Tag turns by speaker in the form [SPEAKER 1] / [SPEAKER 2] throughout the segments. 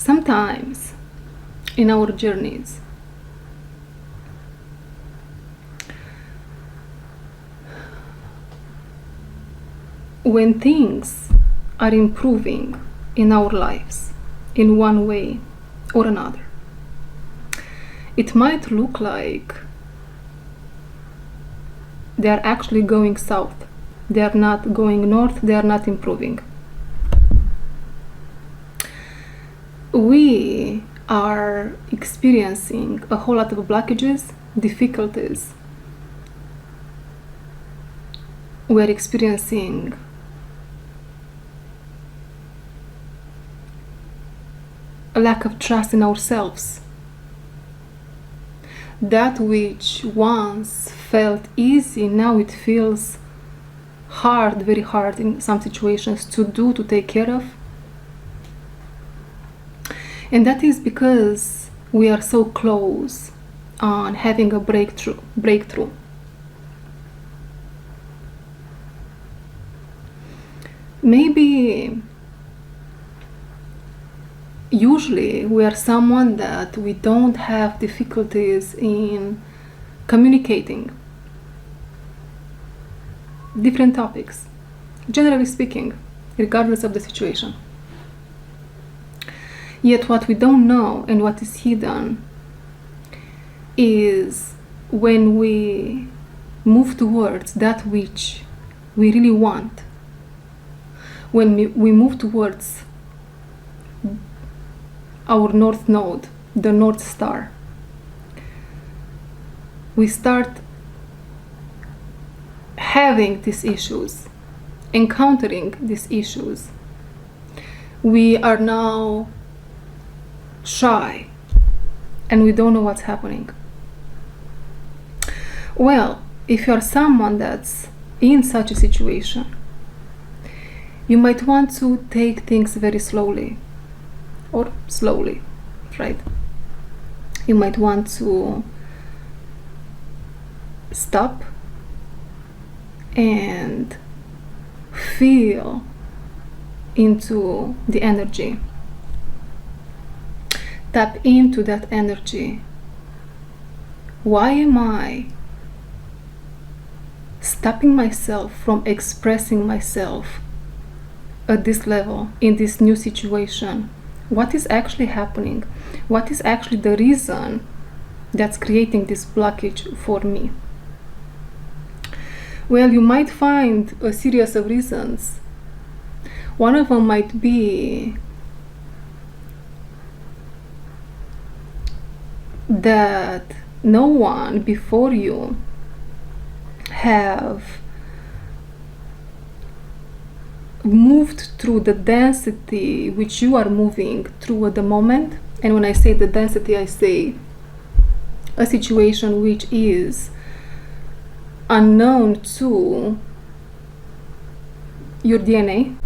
[SPEAKER 1] sometimes in our journeys, when things are improving in our lives in one way or another, it might look like they are actually going south. They are not going north, they are not improving. We are experiencing a whole lot of blockages, difficulties. We are experiencing a lack of trust in ourselves. That which once felt easy, now it feels hard, very hard in some situations to do, to take care of. And that is because we are so close on having a breakthrough. Maybe usually we are someone that we don't have difficulties in communicating different topics, generally speaking, regardless of the situation. Yet what we don't know and what is hidden is when we move towards that which we really want, when we move towards our North Node, the North Star, we start having these issues, encountering these issues. We are now shy and we don't know what's happening. Well, if you're someone that's in such a situation, you might want to take things very slowly, right? You might want to stop and feel into the energy. Tap into that energy. Why am I stopping myself from expressing myself at this level, in this new situation? What is actually happening? What is actually the reason that's creating this blockage for me? Well, you might find a series of reasons. One of them might be that no one before you have moved through the density which you are moving through at the moment. And when I say the density, I say a situation which is unknown to your DNA.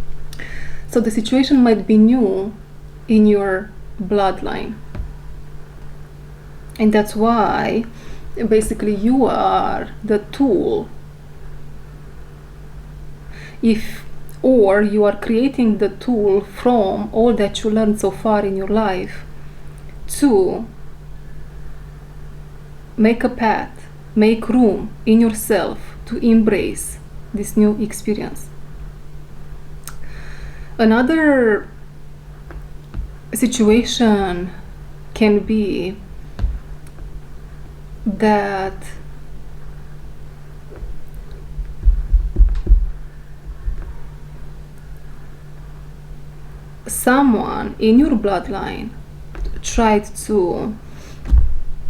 [SPEAKER 1] So the situation might be new in your bloodline. And that's why basically you are the tool. Or you are creating the tool from all that you learned so far in your life to make a path, make room in yourself to embrace this new experience. Another situation can be that someone in your bloodline tried to,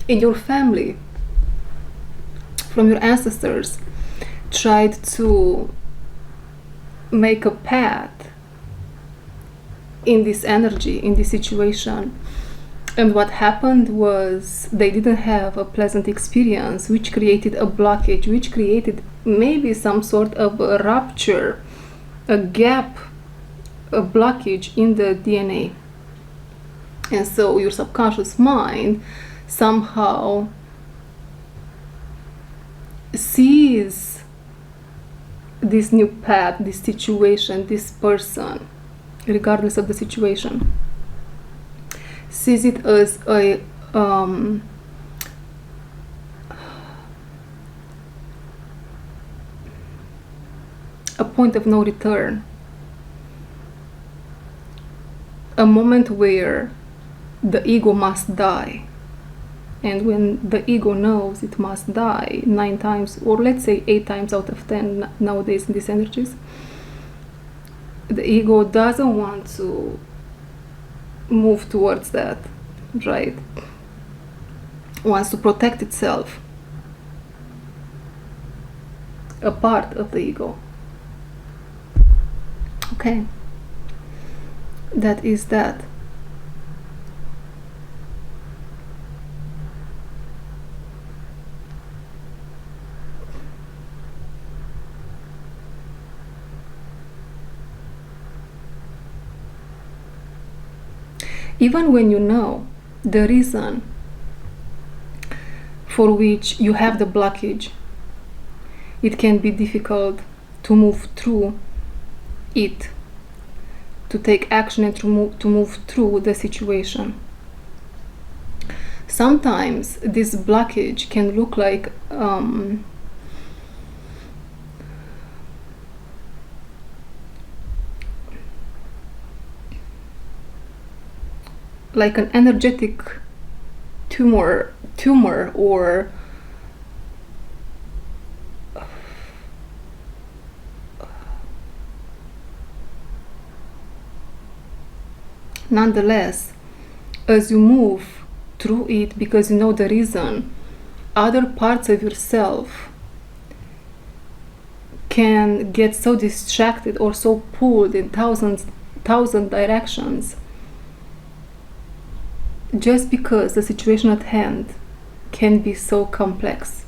[SPEAKER 1] in your family, from your ancestors, tried to make a path in this energy, in this situation. And what happened was they didn't have a pleasant experience, which created a blockage, which created maybe some sort of a rupture, a gap, a blockage in the DNA. And so your subconscious mind somehow sees this new path, this situation, this person, regardless of the situation. sees it as a point of no return, a moment where the ego must die. And when the ego knows it must die 9 times, or let's say 8 times out of 10 nowadays in these energies, the ego doesn't want to move towards that, right? Wants to protect itself. A part of the ego. Okay. That is that. Even when you know the reason for which you have the blockage, it can be difficult to move through it, to take action and to move through the situation. Sometimes this blockage can look like an energetic tumor or nonetheless, as you move through it because you know the reason, other parts of yourself can get so distracted or so pulled in thousand directions just because the situation at hand can be so complex.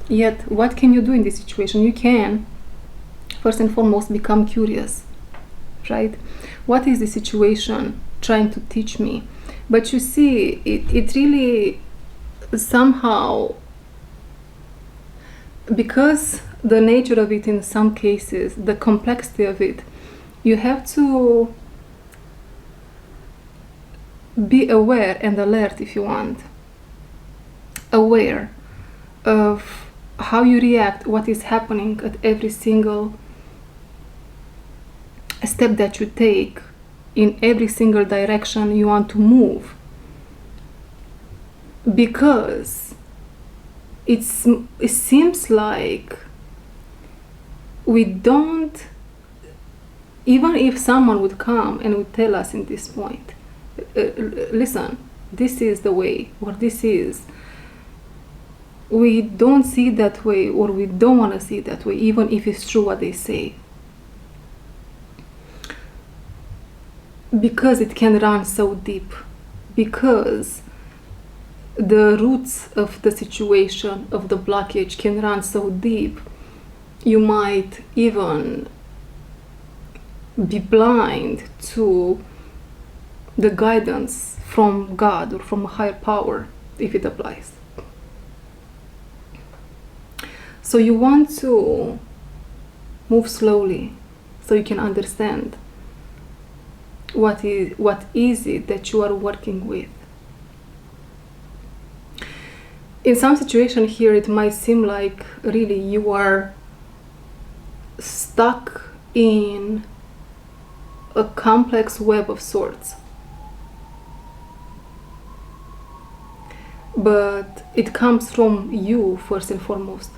[SPEAKER 1] Yet, what can you do in this situation? You can, first and foremost, become curious, right? What is the situation trying to teach me? But you see, it really somehow, because the nature of it in some cases, the complexity of it, you have to be aware and alert, if you want, aware of how you react, what is happening at every single step that you take, in every single direction you want to move, because it seems like we don't, even if someone would come and would tell us in this point, listen, this is the way, or this is, we don't see it that way, or we don't want to see it that way, even if it's true what they say, because it can run so deep, because the roots of the situation, of the blockage, can run so deep, you might even be blind to the guidance from God or from a higher power, if it applies. So you want to move slowly so you can understand what is it that you are working with. In some situation here, it might seem like really you are stuck in a complex web of sorts. But it comes from you first and foremost.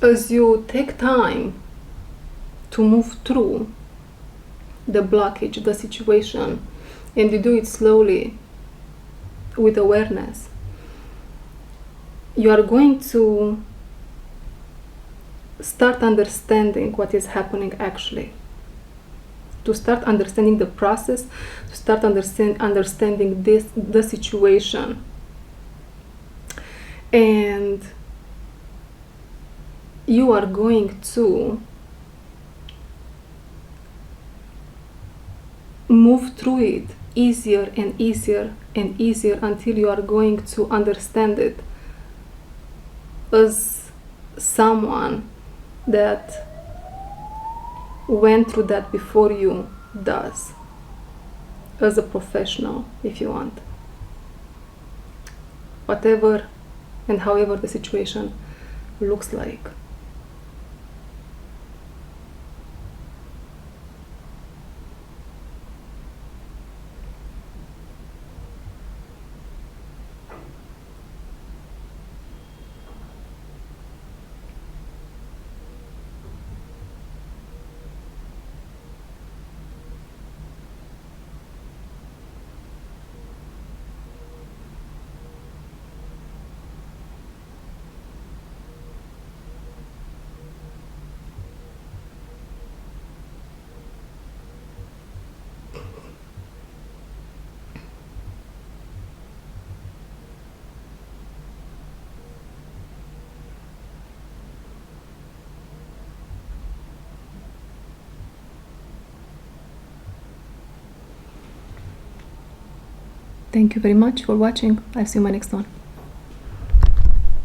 [SPEAKER 1] As you take time to move through the blockage, the situation, and you do it slowly with awareness, you are going to start understanding what is happening actually, to start understanding the process, to start understanding the situation. And you are going to move through it easier and easier and easier until you are going to understand it as someone that went through that before you does, as a professional, if you want, whatever and however the situation looks like. Thank you very much for watching. I'll see you in my next one.